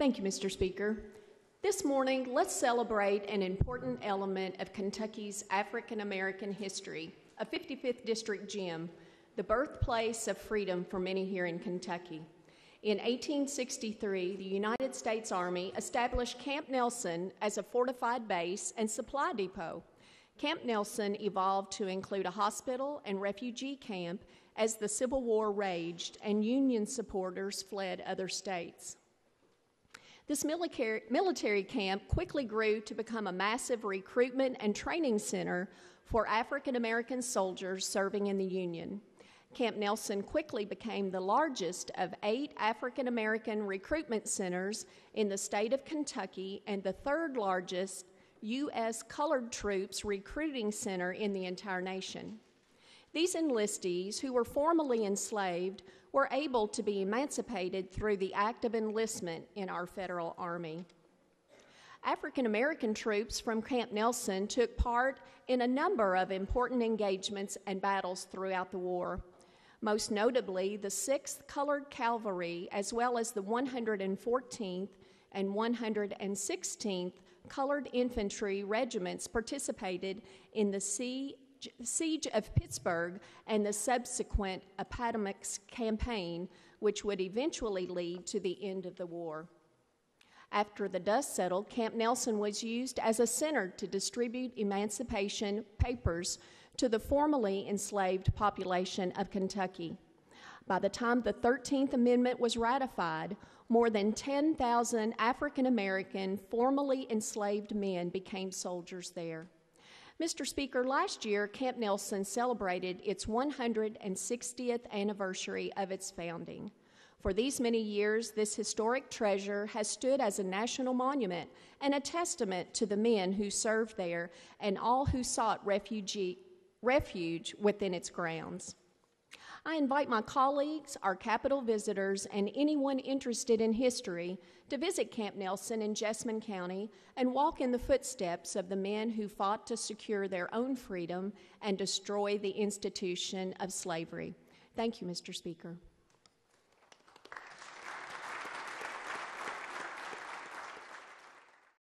Thank you, Mr. Speaker. This morning, let's celebrate an important element of Kentucky's African American history, a 55th District gem, the birthplace of freedom for many here in Kentucky. In 1863, the United States Army established Camp Nelson as a fortified base and supply depot. Camp Nelson evolved to include a hospital and refugee camp as the Civil War raged and Union supporters fled other states. This military camp quickly grew to become a massive recruitment and training center for African American soldiers serving in the Union. Camp Nelson quickly became the largest of 8 African American recruitment centers in the state of Kentucky and the third largest U.S. colored troops recruiting center in the entire nation. These enlistees, who were formerly enslaved, were able to be emancipated through the act of enlistment in our federal army. African American troops from Camp Nelson took part in a number of important engagements and battles throughout the war. Most notably, the 6th Colored Cavalry, as well as the 114th and 116th Colored Infantry Regiments participated in the Siege of Pittsburgh and the subsequent Appomattox Campaign, which would eventually lead to the end of the war. After the dust settled, Camp Nelson was used as a center to distribute emancipation papers to the formerly enslaved population of Kentucky. By the time the 13th Amendment was ratified, more than 10,000 African American formerly enslaved men became soldiers there. Mr. Speaker, last year, Camp Nelson celebrated its 160th anniversary of its founding. For these many years, this historic treasure has stood as a national monument and a testament to the men who served there and all who sought refuge within its grounds. I invite my colleagues, our Capitol visitors, and anyone interested in history to visit Camp Nelson in Jessamine County and walk in the footsteps of the men who fought to secure their own freedom and destroy the institution of slavery. Thank you, Mr. Speaker.